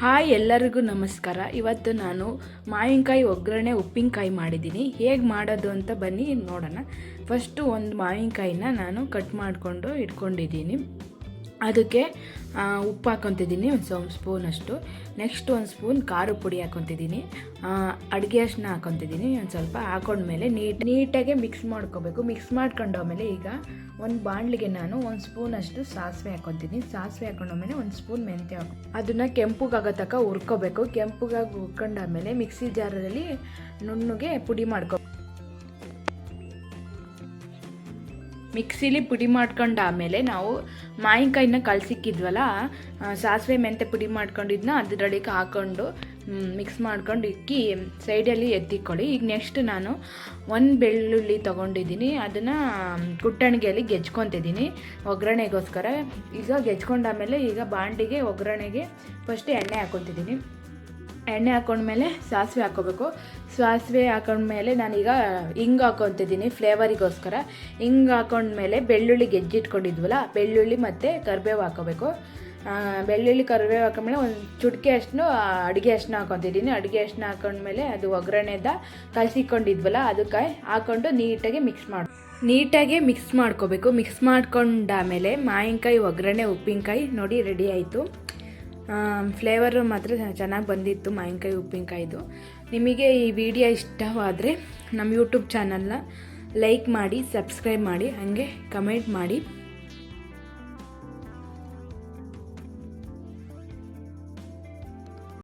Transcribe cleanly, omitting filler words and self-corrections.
Hi ಎಲ್ಲರಿಗೂ ನಮಸ್ಕಾರ. ಇವತ್ತು ನಾನು ಮಾವಿನಕಾಯಿ ಒಗ್ಗರಣೆ ಉಪ್ಪಿನಕಾಯಿ ಮಾಡಿದ್ದೀನಿ. ಹೇಗೆ ಮಾಡೋದು ಅಂತ ಬನ್ನಿ ನೋಡೋಣ. ಫಸ್ಟು ಒಂದು ಮಾವಿನಕಾಯಿನ ನಾನು ಕಟ್ ಮಾಡಿಕೊಂಡು ಇಟ್ಕೊಂಡಿದ್ದೀನಿ. ಅದಕ್ಕೆ ಉಪ್ಪು ಹಾಕ್ಕೊತಿದ್ದೀನಿ, ಒಂದು ಸ್ಪೂನಷ್ಟು. ನೆಕ್ಸ್ಟ್ ಒಂದು ಸ್ಪೂನ್ ಖಾರ ಪುಡಿ ಹಾಕ್ಕೊತಿದ್ದೀನಿ, ಅಡುಗೆ ಅರಿಶಿನ ಹಾಕ್ಕೊತಿದ್ದೀನಿ. ಒಂದು ಸ್ವಲ್ಪ ಹಾಕೊಂಡ್ಮೇಲೆ ನೀಟಾಗಿ ಮಿಕ್ಸ್ ಮಾಡ್ಕೋಬೇಕು. ಮಿಕ್ಸ್ ಮಾಡ್ಕೊಂಡಾದ್ಮೇಲೆ ಈಗ ಒಂದು ಬಾಣಲಿಗೆ ನಾನು ಒಂದು ಸ್ಪೂನಷ್ಟು ಸಾಸಿವೆ ಹಾಕ್ಕೊತೀನಿ. ಸಾಸಿವೆ ಹಾಕೊಂಡಾದ್ಮೇಲೆ ಒಂದು ಸ್ಪೂನ್ ಮೆಂತ್ಯ ಅದನ್ನು ಕೆಂಪುಗಾಗೋ ತನಕ ಹುರ್ಕೋಬೇಕು. ಕೆಂಪುಗಾಗಿ ಹುರ್ಕೊಂಡಾದ್ಮೇಲೆ ಮಿಕ್ಸಿ ಜಾರಲ್ಲಿ ನುಣ್ಣಗೆ ಪುಡಿ ಮಿಕ್ಸಿಲಿ ಪುಡಿ ಮಾಡ್ಕೊಂಡಾಮೇಲೆ ನಾವು ಮಾವಿನಕಾಯಿನ ಕಲಸಿಕ್ಕಿದ್ವಲ್ಲ, ಸಾಸಿವೆ ಮೆಂತ್ಯ ಪುಡಿ ಮಾಡ್ಕೊಂಡಿದ್ನ ಅದರೊಳಗೆ ಹಾಕ್ಕೊಂಡು ಮಿಕ್ಸ್ ಮಾಡ್ಕೊಂಡು ಇಕ್ಕಿ ಸೈಡಲ್ಲಿ ಎತ್ತಿಕ್ಕೊಳ್ಳಿ. ಈಗ ನೆಕ್ಸ್ಟ್ ನಾನು ಒಂದು ಬೆಳ್ಳುಳ್ಳಿ ತೊಗೊಂಡಿದ್ದೀನಿ, ಅದನ್ನು ಕುಟ್ಟಣಿಗೆಯಲ್ಲಿ ಗೆಜ್ಕೊತಿದ್ದೀನಿ ಒಗ್ಗರಣೆಗೋಸ್ಕರ. ಈಗ ಗೆಜ್ಕೊಂಡಾಮೇಲೆ ಈಗ ಬಾಂಡಿಗೆ ಒಗ್ಗರಣೆಗೆ ಫಸ್ಟ್ ಎಣ್ಣೆ ಹಾಕ್ಕೊತಿದ್ದೀನಿ. ಎಣ್ಣೆ ಹಾಕ್ಕೊಂಡ್ಮೇಲೆ ಸಾಸಿವೆ ಹಾಕ್ಕೋಬೇಕು. ಸಾಸಿವೆ ಹಾಕೊಂಡ್ಮೇಲೆ ನಾನೀಗ ಹಿಂಗೆ ಹಾಕ್ಕೊತಿದ್ದೀನಿ ಫ್ಲೇವರಿಗೋಸ್ಕರ. ಹಿಂಗೆ ಹಾಕೊಂಡ್ಮೇಲೆ ಬೆಳ್ಳುಳ್ಳಿ ಗೆಜ್ಜಿಟ್ಕೊಂಡಿದ್ವಲ್ಲ, ಬೆಳ್ಳುಳ್ಳಿ ಮತ್ತು ಕರಿಬೇವು ಹಾಕ್ಕೋಬೇಕು. ಬೆಳ್ಳುಳ್ಳಿ ಕರಿಬೇವು ಹಾಕೊಂಡ್ಮೇಲೆ ಒಂದು ಚುಟ್ಕೆ ಅಷ್ಟು ಅಡುಗೆ ಅರಿಶಿನ ಹಾಕ್ಕೊತಿದ್ದೀನಿ. ಅಡುಗೆ ಅರಿಶಿನ ಹಾಕೊಂಡ್ಮೇಲೆ ಅದು ಒಗ್ಗರಣೆದ ಕಲಸಿಕೊಂಡಿದ್ವಲ್ಲ ಅದಕ್ಕೆ ಹಾಕ್ಕೊಂಡು ನೀಟಾಗಿ ಮಿಕ್ಸ್ ಮಾಡ್ಕೋಬೇಕು. ಮಿಕ್ಸ್ ಮಾಡ್ಕೊಂಡಾಮೇಲೆ ಮಾವಿನಕಾಯಿ ಒಗ್ಗರಣೆ ಉಪ್ಪಿನಕಾಯಿ ನೋಡಿ ರೆಡಿ ಆಯಿತು. ಫ್ಲೇವರು ಮಾತ್ರ ಚೆನ್ನಾಗಿ ಬಂದಿತ್ತು ಮಾವಿನಕಾಯಿ ಉಪ್ಪಿನಕಾಯಿದು. ನಿಮಗೆ ಈ ವಿಡಿಯೋ ಇಷ್ಟವಾದರೆ ನಮ್ಮ ಯೂಟ್ಯೂಬ್ ಚಾನಲ್ನ ಲೈಕ್ ಮಾಡಿ, ಸಬ್ಸ್ಕ್ರೈಬ್ ಮಾಡಿ, ಹಾಗೆ ಕಮೆಂಟ್ ಮಾಡಿ.